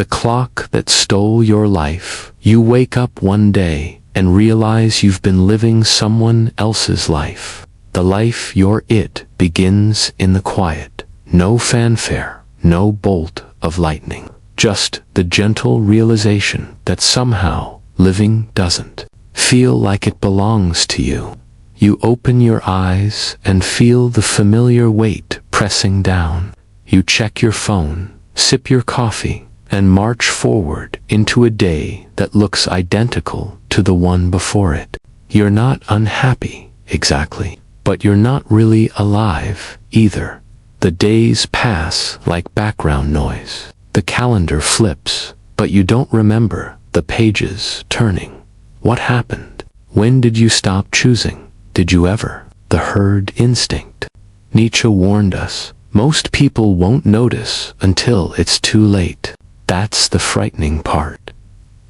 The clock that stole your life. You wake up one day and realize you've been living someone else's life. The life you're it begins in the quiet. No fanfare, no bolt of lightning. Just the gentle realization that somehow living doesn't feel like it belongs to you. You open your eyes and feel the familiar weight pressing down. You check your phone, sip your coffee, and march forward into a day that looks identical to the one before it. You're not unhappy, exactly, but you're not really alive either. The days pass like background noise. The calendar flips, but you don't remember the pages turning. What happened? When did you stop choosing? Did you ever? The herd instinct. Nietzsche warned us, most people won't notice until it's too late. That's the frightening part.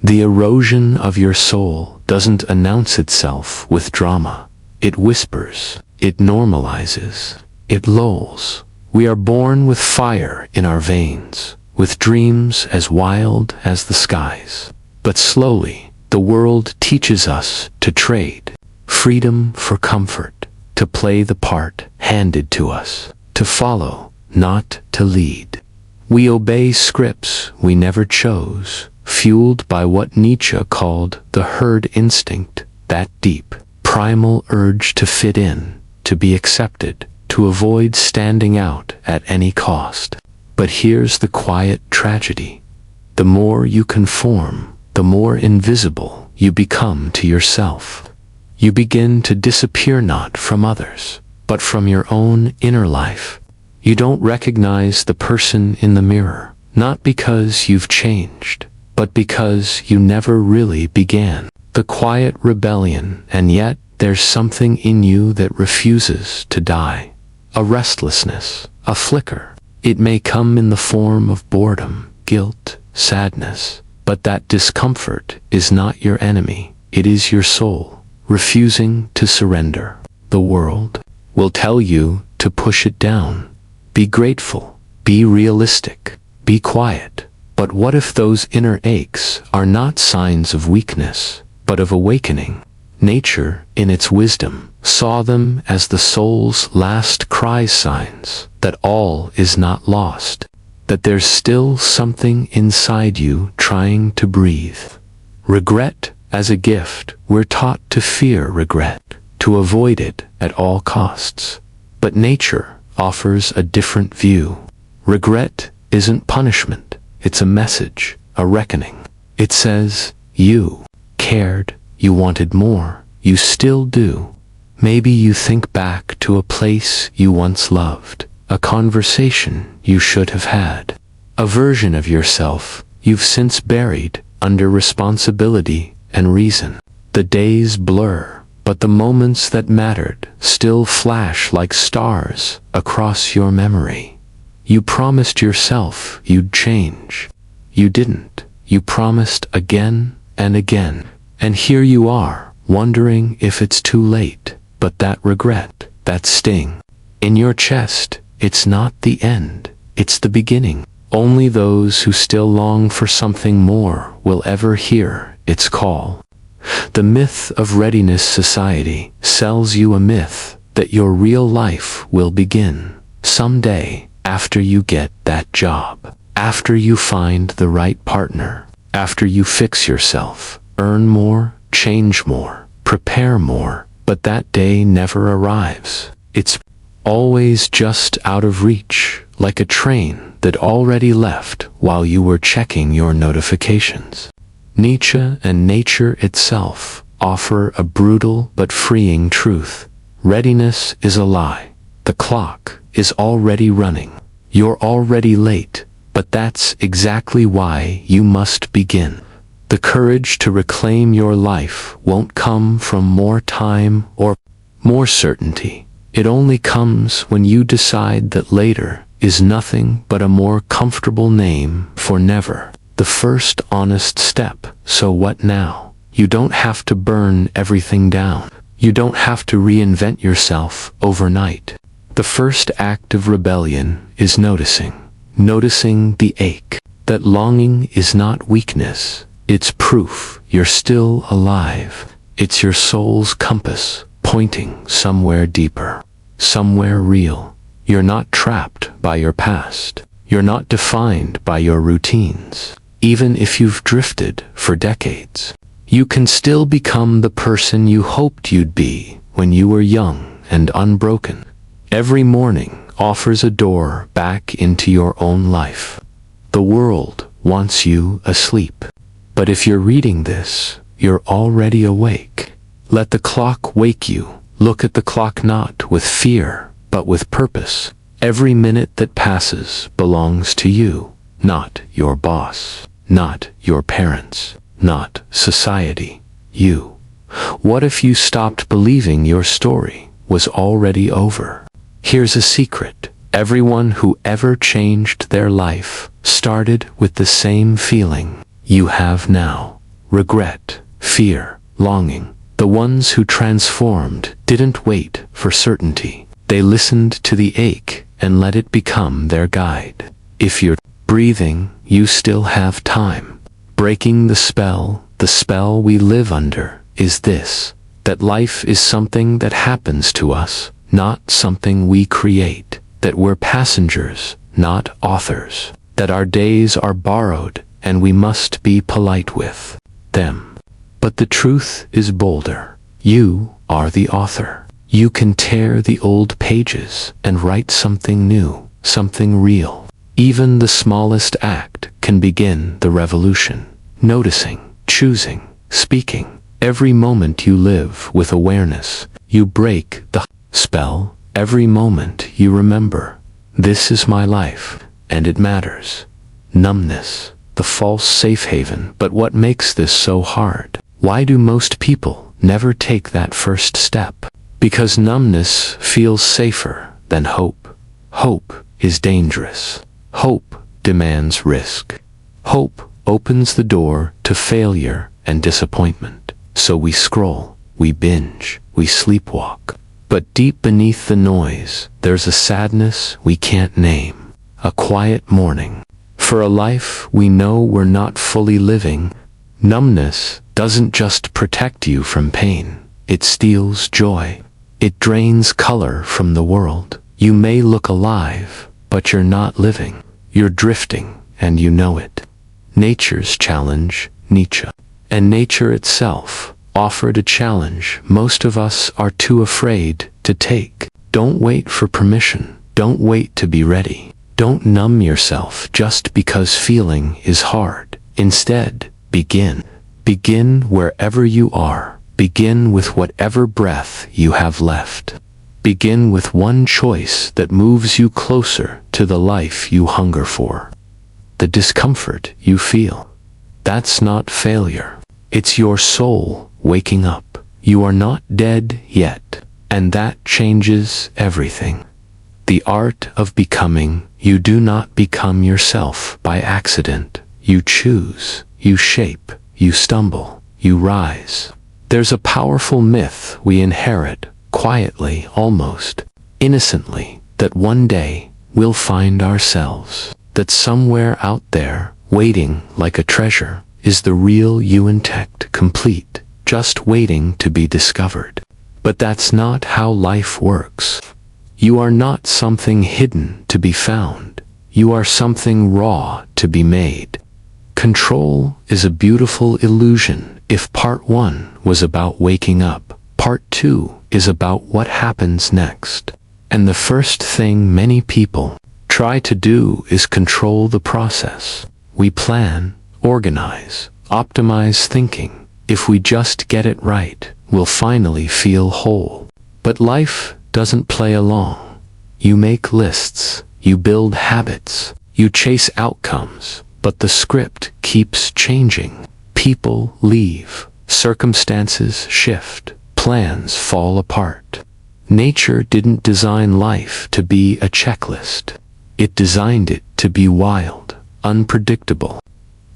The erosion of your soul doesn't announce itself with drama. It whispers, it normalizes, it lulls. We are born with fire in our veins, with dreams as wild as the skies. But slowly, the world teaches us to trade freedom for comfort, to play the part handed to us, to follow, not to lead. We obey scripts we never chose, fueled by what Nietzsche called the herd instinct, that deep, primal urge to fit in, to be accepted, to avoid standing out at any cost. But here's the quiet tragedy. The more you conform, the more invisible you become to yourself. You begin to disappear not from others, but from your own inner life. You don't recognize the person in the mirror, not because you've changed, but because you never really began. The quiet rebellion, and yet there's something in you that refuses to die. A restlessness, a flicker. It may come in the form of boredom, guilt, sadness, but that discomfort is not your enemy. It is your soul, refusing to surrender. The world will tell you to push it down. Be grateful, be realistic, be quiet. But what if those inner aches are not signs of weakness, but of awakening? Nature, in its wisdom, saw them as the soul's last cry signs, that all is not lost, that there's still something inside you trying to breathe. Regret as a gift. We're taught to fear regret, to avoid it at all costs. But nature offers a different view. Regret isn't punishment, it's a message, a reckoning. It says, you cared, you wanted more, you still do. Maybe you think back to a place you once loved, a conversation you should have had, a version of yourself you've since buried under responsibility and reason. The days blur, but the moments that mattered still flash like stars across your memory. You promised yourself you'd change. You didn't. You promised again and again. And here you are, wondering if it's too late. But that regret, that sting in your chest, it's not the end, it's the beginning. Only those who still long for something more will ever hear its call. The myth of readiness society sells you a myth that your real life will begin someday, after you get that job, after you find the right partner, after you fix yourself, earn more, change more, prepare more. But that day never arrives. It's always just out of reach, like a train that already left while you were checking your notifications. Nietzsche and nature itself offer a brutal but freeing truth. Readiness is a lie. The clock is already running. You're already late, but that's exactly why you must begin. The courage to reclaim your life won't come from more time or more certainty. It only comes when you decide that later is nothing but a more comfortable name for never. The first honest step. So what now? You don't have to burn everything down. You don't have to reinvent yourself overnight. The first act of rebellion is noticing. Noticing the ache, that longing is not weakness. It's proof you're still alive. It's your soul's compass, pointing somewhere deeper, somewhere real. You're not trapped by your past. You're not defined by your routines. Even if you've drifted for decades, you can still become the person you hoped you'd be when you were young and unbroken. Every morning offers a door back into your own life. The world wants you asleep. But if you're reading this, you're already awake. Let the clock wake you. Look at the clock not with fear, but with purpose. Every minute that passes belongs to you, not your boss, not your parents, not society. You. What if you stopped believing your story was already over? Here's a secret. Everyone who ever changed their life started with the same feeling you have now. Regret, fear, longing. The ones who transformed didn't wait for certainty. They listened to the ache and let it become their guide. If you're breathing, you still have time. Breaking the spell we live under, is this: that life is something that happens to us, not something we create. That we're passengers, not authors. That our days are borrowed, and we must be polite with them. But the truth is bolder. You are the author. You can tear the old pages and write something new, something real. Even the smallest act can begin the revolution. Noticing, choosing, speaking. Every moment you live with awareness, you break the spell. Every moment you remember, this is my life, and it matters. Numbness, the false safe haven. But what makes this so hard? Why do most people never take that first step? Because numbness feels safer than hope. Hope is dangerous. Hope demands risk. Hope opens the door to failure and disappointment. So we scroll, we binge, we sleepwalk. But deep beneath the noise, there's a sadness we can't name. A quiet mourning for a life we know we're not fully living. Numbness doesn't just protect you from pain. It steals joy. It drains color from the world. You may look alive, but you're not living. You're drifting, and you know it. Nature's challenge, Nietzsche. And nature itself offered a challenge most of us are too afraid to take. Don't wait for permission. Don't wait to be ready. Don't numb yourself just because feeling is hard. Instead, begin. Begin wherever you are. Begin with whatever breath you have left. Begin with one choice that moves you closer to the life you hunger for. The discomfort you feel, that's not failure. It's your soul waking up. You are not dead yet, and that changes everything. The art of becoming. You do not become yourself by accident. You choose, you shape, you stumble, you rise. There's a powerful myth we inherit, quietly, almost innocently, that one day we'll find ourselves. That somewhere out there, waiting like a treasure, is the real you intact, complete, just waiting to be discovered. But that's not how life works. You are not something hidden to be found. You are something raw to be made. Control is a beautiful illusion. If part 1 was about waking up, part 2 is about what happens next. And the first thing many people try to do is control the process. We plan, organize, optimize thinking. If we just get it right, we'll finally feel whole. But life doesn't play along. You make lists, you build habits, you chase outcomes, but the script keeps changing. People leave, circumstances shift, plans fall apart. Nature didn't design life to be a checklist. It designed it to be wild, unpredictable,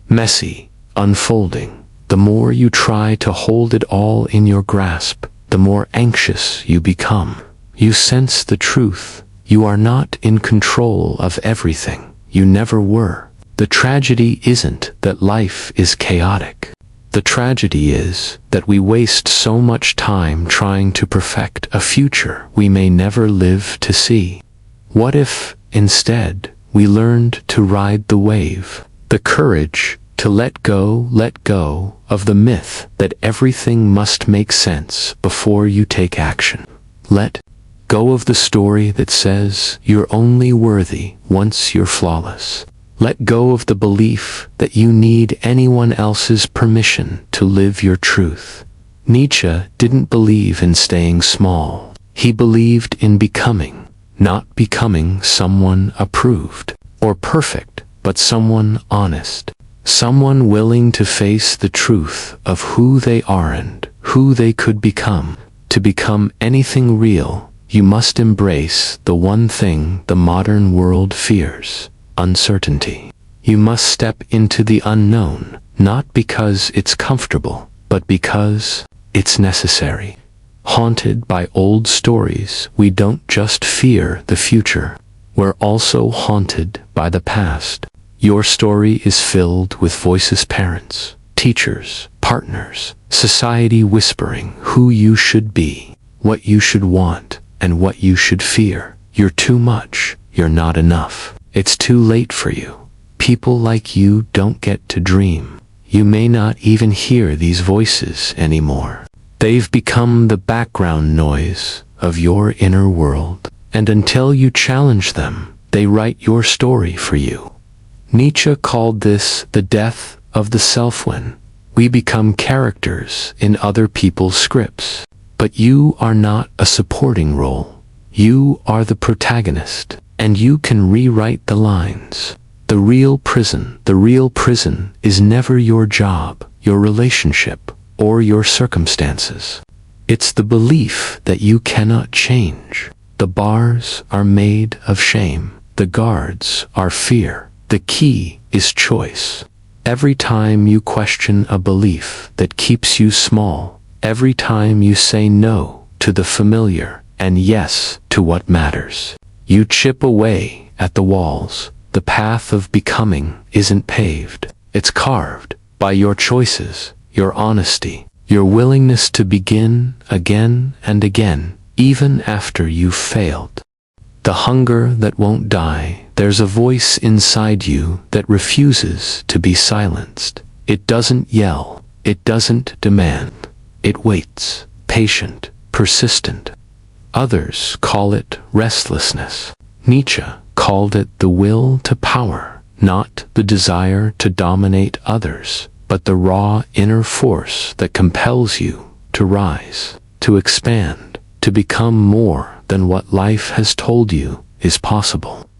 messy, unfolding. The more you try to hold it all in your grasp, the more anxious you become. You sense the truth. You are not in control of everything. You never were. The tragedy isn't that life is chaotic. The tragedy is that we waste so much time trying to perfect a future we may never live to see. What if, instead, we learned to ride the wave, the courage to let go of the myth that everything must make sense before you take action? Let go of the story that says you're only worthy once you're flawless. Let go of the belief that you need anyone else's permission to live your truth. Nietzsche didn't believe in staying small. He believed in becoming, not becoming someone approved or perfect, but someone honest, someone willing to face the truth of who they are and who they could become. To become anything real, you must embrace the one thing the modern world fears: uncertainty. You must step into the unknown, not because it's comfortable, but because it's necessary. Haunted by old stories, we don't just fear the future, we're also haunted by the past. Your story is filled with voices: parents, teachers, partners, society whispering who you should be, what you should want, and what you should fear. You're too much, you're not enough. It's too late for you. People like you don't get to dream. You may not even hear these voices anymore. They've become the background noise of your inner world, and until you challenge them, they write your story for you. Nietzsche called this the death of the self. When we become characters in other people's scripts. But you are not a supporting role. You are the protagonist, and you can rewrite the lines. The real prison is never your job, your relationship, or your circumstances. It's the belief that you cannot change. The bars are made of shame. The guards are fear. The key is choice. Every time you question a belief that keeps you small, every time you say no to the familiar and yes to what matters, you chip away at the walls. The path of becoming isn't paved. It's carved by your choices, your honesty, your willingness to begin again and again, even after you've failed. The hunger that won't die. There's a voice inside you that refuses to be silenced. It doesn't yell. It doesn't demand. It waits, patient, persistent. Others call it restlessness. Nietzsche called it the will to power, not the desire to dominate others, but the raw inner force that compels you to rise, to expand, to become more than what life has told you is possible.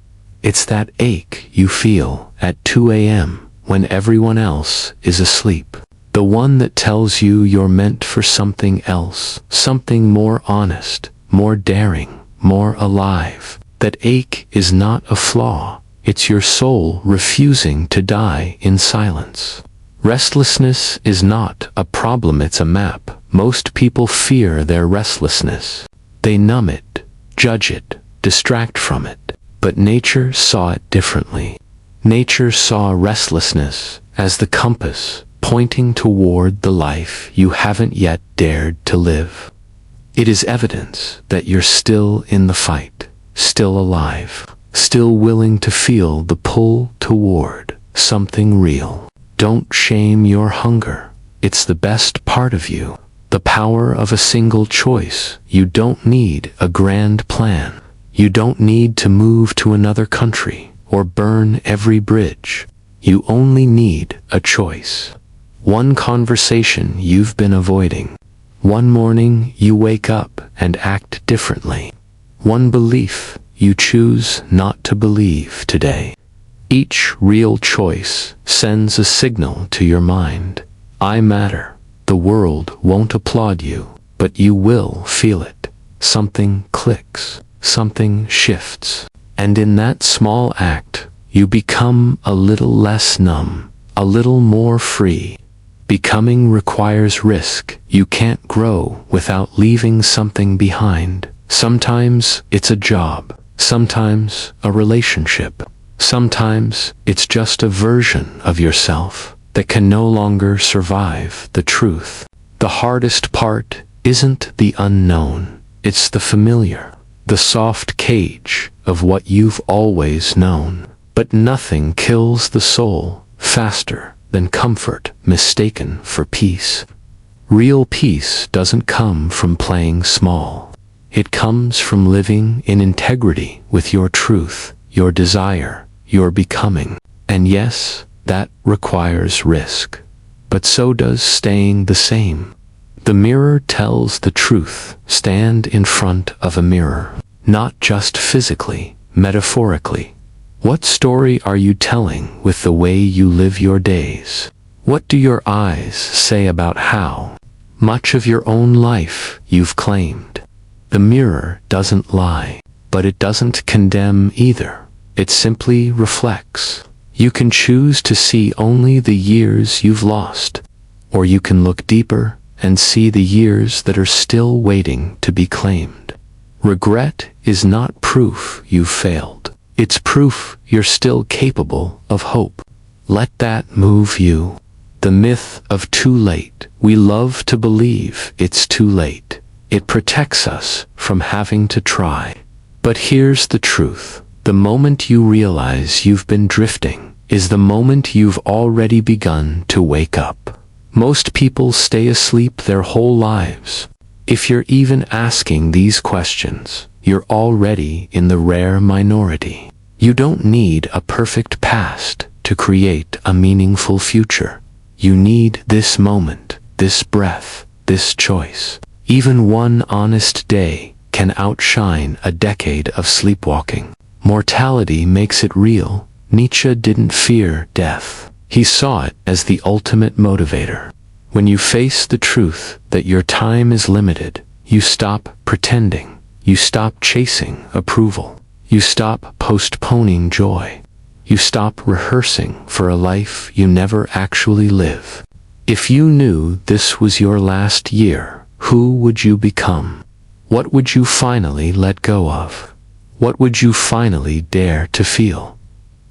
It's that ache you feel at 2 a.m. when everyone else is asleep. The one that tells you you're meant for something else, something more honest, more daring, more alive. That ache is not a flaw. It's your soul refusing to die in silence. Restlessness is not a problem, it's a map. Most people fear their restlessness. They numb it, judge it, distract from it. But nature saw it differently. Nature saw restlessness as the compass pointing toward the life you haven't yet dared to live. It is evidence that you're still in the fight, still alive, still willing to feel the pull toward something real. Don't shame your hunger. It's the best part of you. The power of a single choice. You don't need a grand plan. You don't need to move to another country or burn every bridge. You only need a choice. One conversation you've been avoiding. One morning you wake up and act differently. One belief you choose not to believe today. Each real choice sends a signal to your mind. I matter. The world won't applaud you, but you will feel it. Something clicks, something shifts, and in that small act, you become a little less numb, a little more free. Becoming requires risk. You can't grow without leaving something behind. Sometimes it's a job, sometimes a relationship, Sometimes it's just a version of yourself that can no longer survive the truth. The hardest part isn't the unknown, it's the familiar, the soft cage of what you've always known. But nothing kills the soul faster than comfort mistaken for peace. Real peace doesn't come from playing small. It comes from living in integrity with your truth, your desire, your becoming. And yes, that requires risk. But so does staying the same. The mirror tells the truth. Stand in front of a mirror, not just physically, metaphorically. What story are you telling with the way you live your days? What do your eyes say about how much of your own life you've claimed? The mirror doesn't lie, but it doesn't condemn either. It simply reflects. You can choose to see only the years you've lost, or you can look deeper and see the years that are still waiting to be claimed. Regret is not proof you've failed. It's proof you're still capable of hope. Let that move you. The myth of too late. We love to believe it's too late. It protects us from having to try. But here's the truth. The moment you realize you've been drifting is the moment you've already begun to wake up. Most people stay asleep their whole lives. If you're even asking these questions, you're already in the rare minority. You don't need a perfect past to create a meaningful future. You need this moment, this breath, this choice. Even one honest day can outshine a decade of sleepwalking. Mortality makes it real. Nietzsche didn't fear death. He saw it as the ultimate motivator. When you face the truth that your time is limited, you stop pretending. You stop chasing approval. You stop postponing joy. You stop rehearsing for a life you never actually live. If you knew this was your last year, who would you become? What would you finally let go of? What would you finally dare to feel?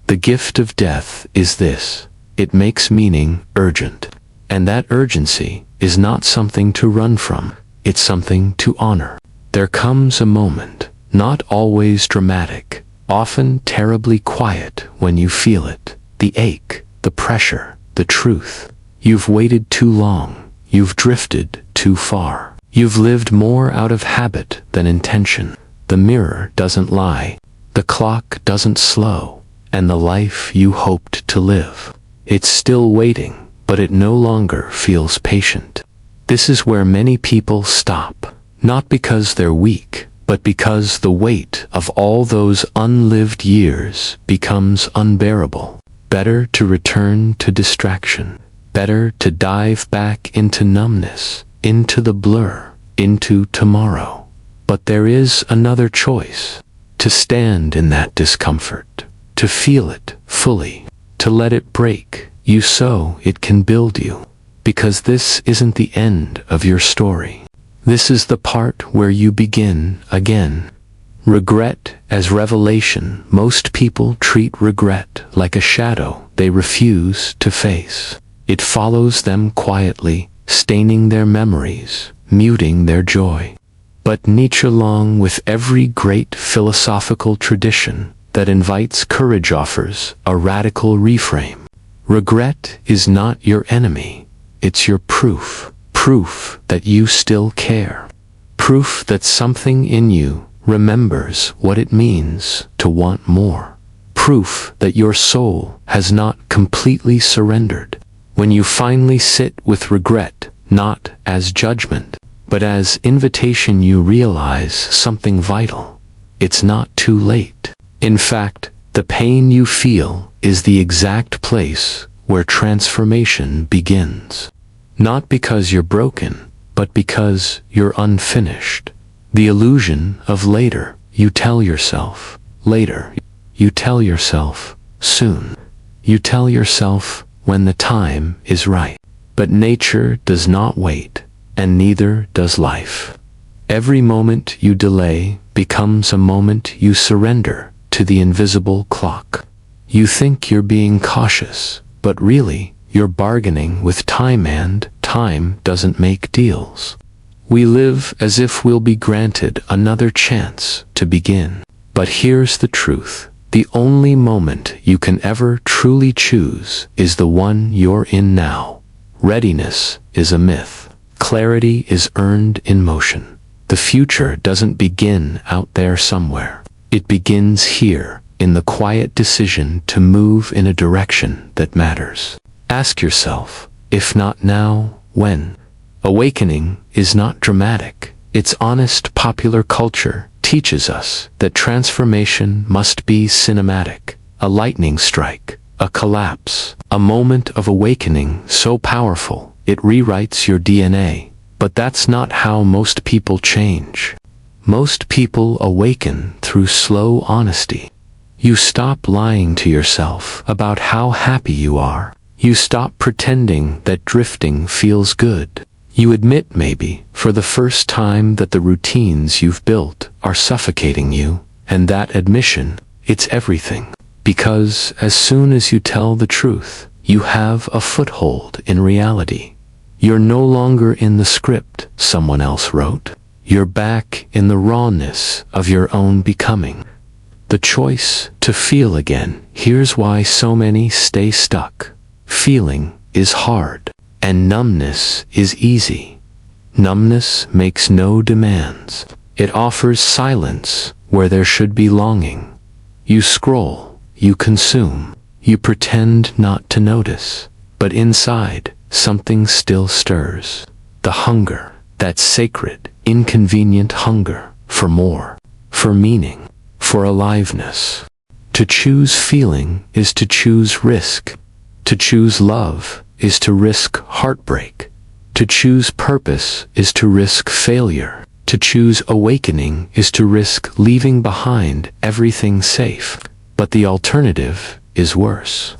The gift of death is this. It makes meaning urgent. And that urgency is not something to run from. It's something to honor. There comes a moment, not always dramatic, often terribly quiet when you feel it. The ache, the pressure, the truth. You've waited too long. You've drifted too far. You've lived more out of habit than intention. The mirror doesn't lie. The clock doesn't slow. And the life you hoped to live, it's still waiting, but it no longer feels patient. This is where many people stop, not because they're weak, but because the weight of all those unlived years becomes unbearable. Better to return to distraction. Better to dive back into numbness, into the blur, into tomorrow. But there is another choice. To stand in that discomfort. To feel it fully. To let it break you so it can build you. Because this isn't the end of your story. This is the part where you begin again. Regret as revelation. Most people treat regret like a shadow they refuse to face. It follows them quietly, staining their memories, muting their joy. But Nietzsche, along with every great philosophical tradition that invites courage, offers a radical reframe. Regret is not your enemy. It's your proof. Proof that you still care. Proof that something in you remembers what it means to want more. Proof that your soul has not completely surrendered. When you finally sit with regret, not as judgment, but as invitation, you realize something vital. It's not too late. In fact, the pain you feel is the exact place where transformation begins. Not because you're broken, but because you're unfinished. The illusion of later, you tell yourself. Later, you tell yourself. Soon, you tell yourself when the time is right. But nature does not wait, and neither does life. Every moment you delay becomes a moment you surrender to the invisible clock. You think you're being cautious, but really, you're bargaining with time, and time doesn't make deals. We live as if we'll be granted another chance to begin. But here's the truth. The only moment you can ever truly choose is the one you're in now. Readiness is a myth. Clarity is earned in motion. The future doesn't begin out there somewhere. It begins here, in the quiet decision to move in a direction that matters. Ask yourself, if not now, when? Awakening is not dramatic. It's honest. Popular culture teaches us that transformation must be cinematic. A lightning strike, a collapse, a moment of awakening so powerful it rewrites your DNA. But that's not how most people change. Most people awaken through slow honesty. You stop lying to yourself about how happy you are. You stop pretending that drifting feels good. You admit, maybe, for the first time, that the routines you've built are suffocating you, and that admission, it's everything. Because as soon as you tell the truth, you have a foothold in reality. You're no longer in the script someone else wrote. You're back in the rawness of your own becoming. The choice to feel again. Here's why so many stay stuck. Feeling is hard, and numbness is easy. Numbness makes no demands. It offers silence where there should be longing. You scroll, you consume, you pretend not to notice, but inside, something still stirs. The hunger, that sacred, inconvenient hunger for more, for meaning, for aliveness. To choose feeling is to choose risk. To choose love is to risk heartbreak. To choose purpose is to risk failure. To choose awakening is to risk leaving behind everything safe. But the alternative is worse.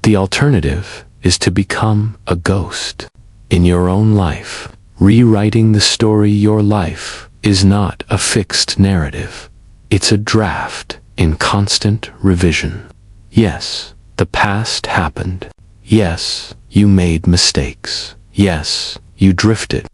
The alternative is to become a ghost in your own life. Rewriting the story. Your life is not a fixed narrative. It's a draft in constant revision. Yes, the past happened. Yes, you made mistakes. Yes, you drifted.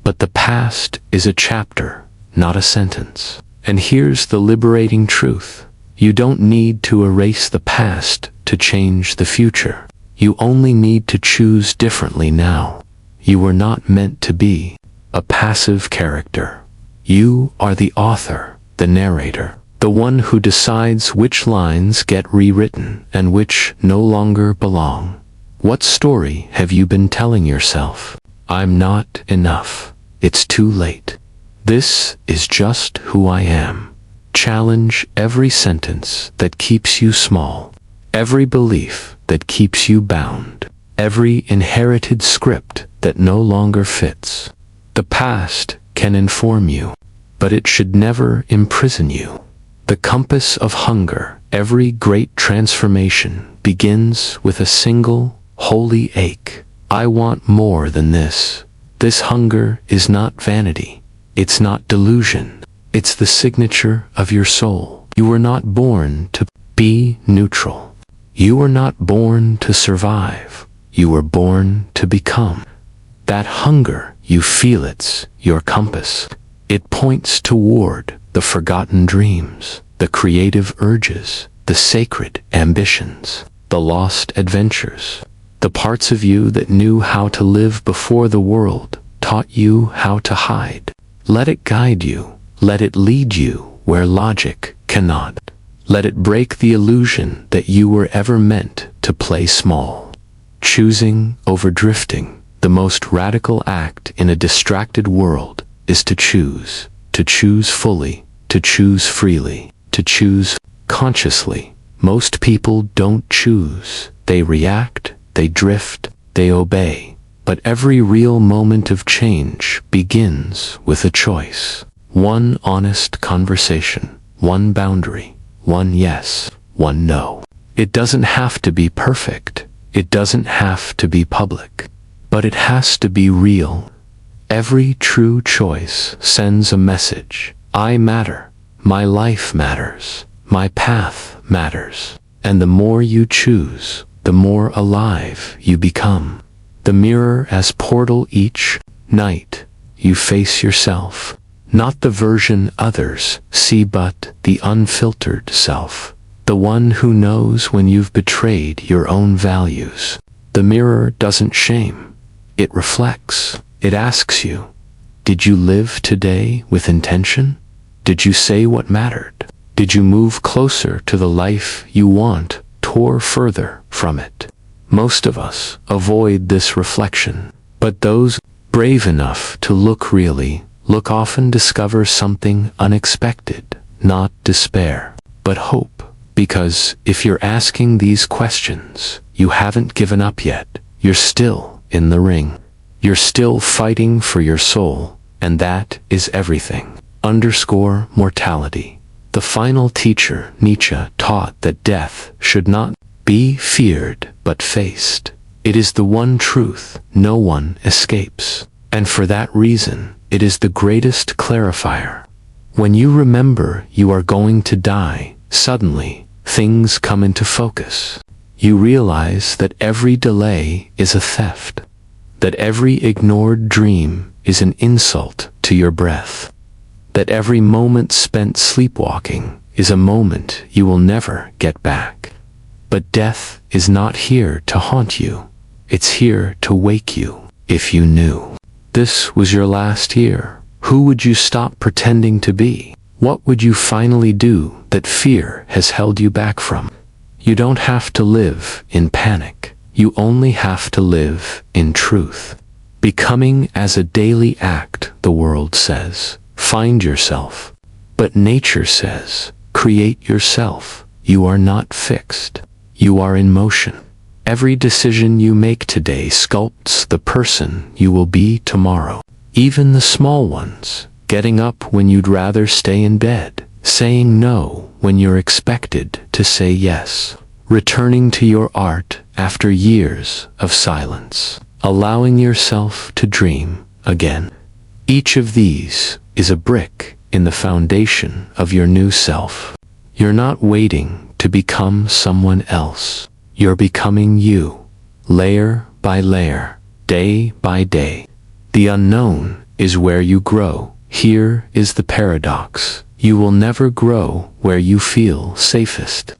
But the past is a chapter, not a sentence. And here's the liberating truth. You don't need to erase the past to change the future. You only need to choose differently now. You were not meant to be a passive character. You are the author, the narrator, the one who decides which lines get rewritten and which no longer belong. What story have you been telling yourself? I'm not enough. It's too late. This is just who I am. Challenge every sentence that keeps you small, every belief that keeps you bound, every inherited script that no longer fits. The past can inform you, but it should never imprison you. The compass of hunger. Every great transformation begins with a single, holy ache. I want more than this. This hunger is not vanity. It's not delusion. It's the signature of your soul. You were not born to be neutral. You were not born to survive. You were born to become. That hunger, you feel, it's your compass. It points toward the forgotten dreams, the creative urges, the sacred ambitions, the lost adventures, the parts of you that knew how to live before the world taught you how to hide. Let it guide you. Let it lead you where logic cannot. Let it break the illusion that you were ever meant to play small. Choosing over drifting. The most radical act in a distracted world is to choose fully, to choose freely, to choose consciously. Most people don't choose. They react, they drift, they obey. But every real moment of change begins with a choice. One honest conversation, one boundary, one yes, one no. It doesn't have to be perfect. It doesn't have to be public. But it has to be real. Every true choice sends a message. I matter. My life matters. My path matters. And the more you choose, the more alive you become. The mirror as portal each night you face yourself, not the version others see but the unfiltered self, the one who knows when you've betrayed your own values. The mirror doesn't shame, it reflects, it asks you, did you live today with intention? Did you say what mattered? Did you move closer to the life you want, or further from it? Most of us avoid this reflection, but those brave enough to look really look often discover something unexpected, not despair, but hope. Because if you're asking these questions, you haven't given up yet. You're still in the ring. You're still fighting for your soul, and that is everything. Mortality. The final teacher, Nietzsche, taught that death should not be feared but faced. It is the one truth no one escapes, and for that reason, it is the greatest clarifier. When you remember you are going to die, suddenly, things come into focus. You realize that every delay is a theft, that every ignored dream is an insult to your breath, that every moment spent sleepwalking is a moment you will never get back. But death is not here to haunt you. It's here to wake you. If you knew this was your last year, who would you stop pretending to be? What would you finally do that fear has held you back from? You don't have to live in panic. You only have to live in truth. Becoming as a daily act, the world says. Find yourself. But nature says, create yourself. You are not fixed. You are in motion. Every decision you make today sculpts the person you will be tomorrow. Even the small ones, getting up when you'd rather stay in bed, saying no when you're expected to say yes, returning to your art after years of silence, allowing yourself to dream again. Each of these is a brick in the foundation of your new self. You're not waiting to become someone else. You're becoming you, layer by layer, day by day. The unknown is where you grow. Here is the paradox. You will never grow where you feel safest.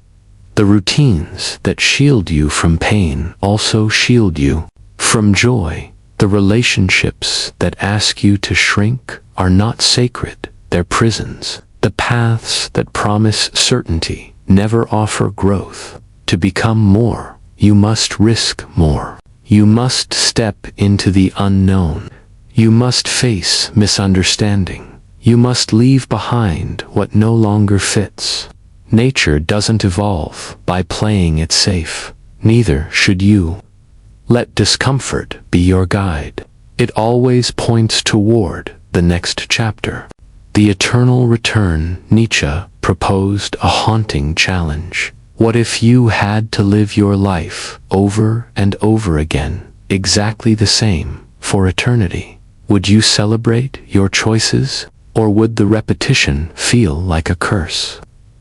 The routines that shield you from pain also shield you from joy. The relationships that ask you to shrink are not sacred, they're prisons. The paths that promise certainty never offer growth. To become more, you must risk more. You must step into the unknown. You must face misunderstanding. You must leave behind what no longer fits. Nature doesn't evolve by playing it safe. Neither should you. Let discomfort be your guide. It always points toward the next chapter. The eternal return. Nietzsche proposed a haunting challenge. What if you had to live your life over and over again, exactly the same, for eternity? Would you celebrate your choices, or would the repetition feel like a curse?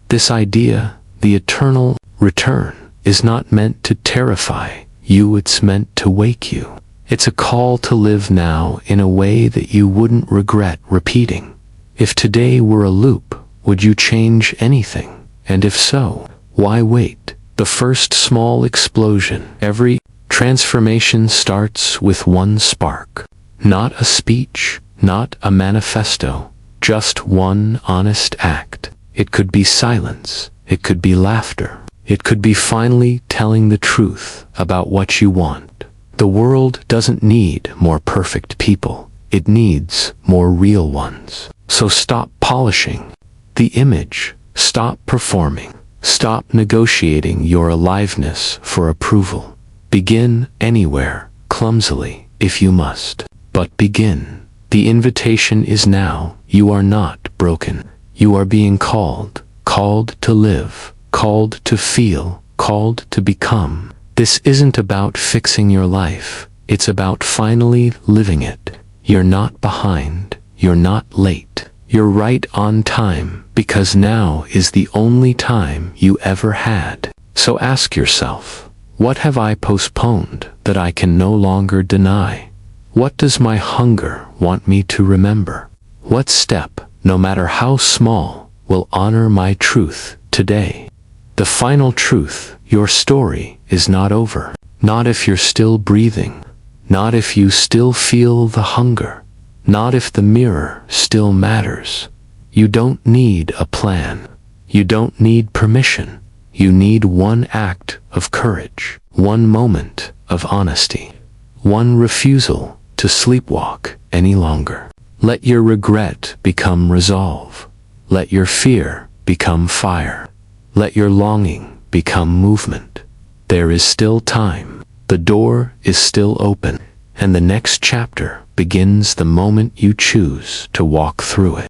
This idea, the eternal return, is not meant to terrify you, it's meant to wake you. It's a call to live now in a way that you wouldn't regret repeating. If today were a loop, would you change anything? And if so, why wait? The first small explosion. Every transformation starts with one spark. Not a speech, not a manifesto, just one honest act. It could be silence, it could be laughter, it could be finally telling the truth about what you want. The world doesn't need more perfect people, it needs more real ones. So stop polishing the image, stop performing. Stop negotiating your aliveness for approval. Begin anywhere, clumsily, if you must. But begin. The invitation is now. You are not broken. You are being called. Called to live. Called to feel. Called to become. This isn't about fixing your life. It's about finally living it. You're not behind. You're not late. You're right on time, because now is the only time you ever had. So ask yourself, what have I postponed that I can no longer deny? What does my hunger want me to remember? What step, no matter how small, will honor my truth today? The final truth, your story is not over. Not if you're still breathing. Not if you still feel the hunger. Not if the mirror still matters. You don't need a plan. You don't need permission. You need one act of courage, one moment of honesty, one refusal to sleepwalk any longer. Let your regret become resolve. Let your fear become fire. Let your longing become movement. There is still time. The door is still open, and the next chapter begins the moment you choose to walk through it.